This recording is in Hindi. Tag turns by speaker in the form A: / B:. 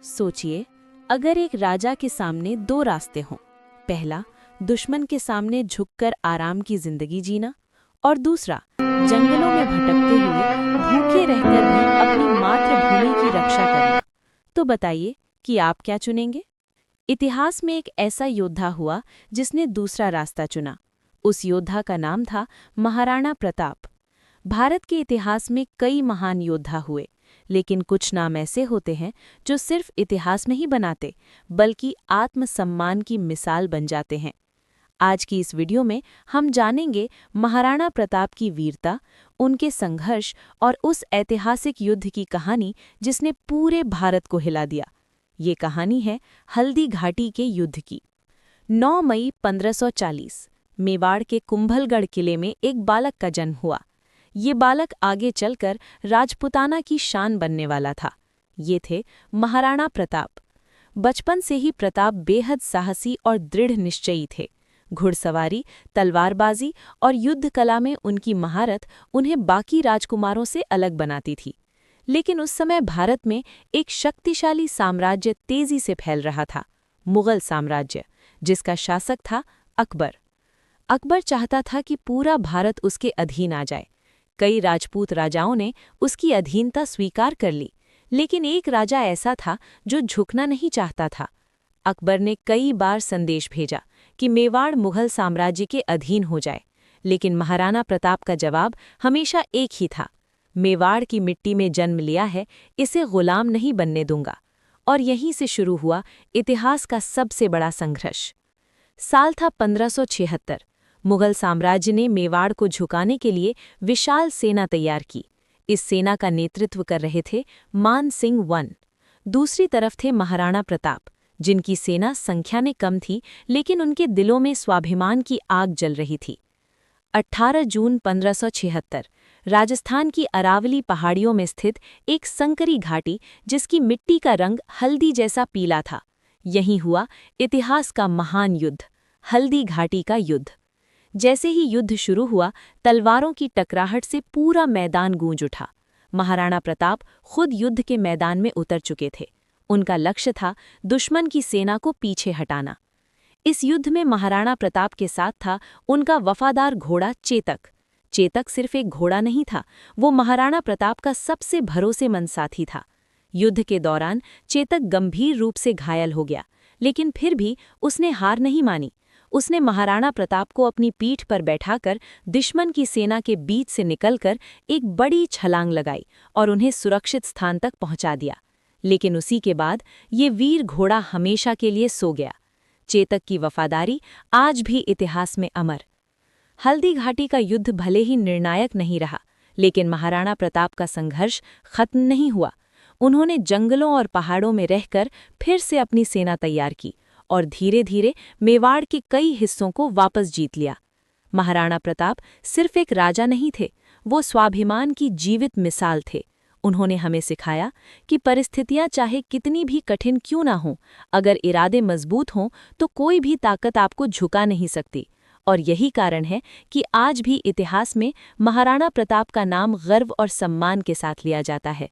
A: सोचिए, अगर एक राजा के सामने दो रास्ते हों। पहला, दुश्मन के सामने झुककर आराम की जिंदगी जीना, और दूसरा, जंगलों में भटकते हुए भूखे रहकर भी अपनी मातृभूमि की रक्षा करना। तो बताइए कि आप क्या चुनेंगे? इतिहास में एक ऐसा योद्धा हुआ जिसने दूसरा रास्ता चुना। उस योद्धा का नाम था महाराणा प्रताप। भारत के इतिहास में कई महान योद्धा हुए, लेकिन कुछ नाम ऐसे होते हैं जो सिर्फ इतिहास नहीं बनाते, बल्कि आत्मसम्मान की मिसाल बन जाते हैं। आज की इस वीडियो में हम जानेंगे महाराणा प्रताप की वीरता, उनके संघर्ष और उस ऐतिहासिक युद्ध की कहानी जिसने पूरे भारत को हिला दिया। ये कहानी है हल्दी घाटी के युद्ध की। 9 मई 1540 मेवाड़ के कुंभलगढ़ किले में एक बालक का जन्म हुआ। ये बालक आगे चलकर राजपुताना की शान बनने वाला था। ये थे महाराणा प्रताप। बचपन से ही प्रताप बेहद साहसी और दृढ़ निश्चयी थे। घुड़सवारी, तलवारबाजी और युद्ध कला में उनकी महारत उन्हें बाकी राजकुमारों से अलग बनाती थी। लेकिन उस समय भारत में एक शक्तिशाली साम्राज्य तेजी से फैल रहा था, मुगल साम्राज्य, जिसका शासक था अकबर। अकबर चाहता था कि पूरा भारत उसके अधीन आ जाए। कई राजपूत राजाओं ने उसकी अधीनता स्वीकार कर ली, लेकिन एक राजा ऐसा था जो झुकना नहीं चाहता था। अकबर ने कई बार संदेश भेजा कि मेवाड़ मुगल साम्राज्य के अधीन हो जाए, लेकिन महाराणा प्रताप का जवाब हमेशा एक ही था, मेवाड़ की मिट्टी में जन्म लिया है, इसे गुलाम नहीं बनने दूंगा। और यहीं से शुरू हुआ इतिहास का सबसे बड़ा संघर्ष। साल था 1576। मुगल साम्राज्य ने मेवाड़ को झुकाने के लिए विशाल सेना तैयार की। इस सेना का नेतृत्व कर रहे थे मान सिंह वन। दूसरी तरफ थे महाराणा प्रताप, जिनकी सेना संख्या में कम थी, लेकिन उनके दिलों में स्वाभिमान की आग जल रही थी। 18 जून 1576 राजस्थान की अरावली पहाड़ियों में स्थित एक संकरी घाटी, जिसकी मिट्टी का रंग हल्दी जैसा पीला था, यहीं हुआ इतिहास का महान युद्ध, हल्दी घाटी का युद्ध। जैसे ही युद्ध शुरू हुआ, तलवारों की टकराहट से पूरा मैदान गूंज उठा। महाराणा प्रताप खुद युद्ध के मैदान में उतर चुके थे। उनका लक्ष्य था दुश्मन की सेना को पीछे हटाना। इस युद्ध में महाराणा प्रताप के साथ था उनका वफादार घोड़ा चेतक। चेतक सिर्फ एक घोड़ा नहीं था, वो महाराणा प्रताप का सबसे भरोसेमंद साथी था। युद्ध के दौरान चेतक गंभीर रूप से घायल हो गया, लेकिन फिर भी उसने हार नहीं मानी। उसने महाराणा प्रताप को अपनी पीठ पर बैठाकर दुश्मन की सेना के बीच से निकलकर एक बड़ी छलांग लगाई और उन्हें सुरक्षित स्थान तक पहुंचा दिया। लेकिन उसी के बाद ये वीर घोड़ा हमेशा के लिए सो गया। चेतक की वफादारी आज भी इतिहास में अमर। हल्दी घाटी का युद्ध भले ही निर्णायक नहीं रहा, लेकिन महाराणा प्रताप का संघर्ष खत्म नहीं हुआ। उन्होंने जंगलों और पहाड़ों में रहकर फिर से अपनी सेना तैयार की और धीरे धीरे मेवाड़ के कई हिस्सों को वापस जीत लिया। महाराणा प्रताप सिर्फ एक राजा नहीं थे, वो स्वाभिमान की जीवित मिसाल थे। उन्होंने हमें सिखाया कि परिस्थितियां चाहे कितनी भी कठिन क्यों ना हों, अगर इरादे मजबूत हों तो कोई भी ताकत आपको झुका नहीं सकती। और यही कारण है कि आज भी इतिहास में महाराणा प्रताप का नाम गर्व और सम्मान के साथ लिया जाता है।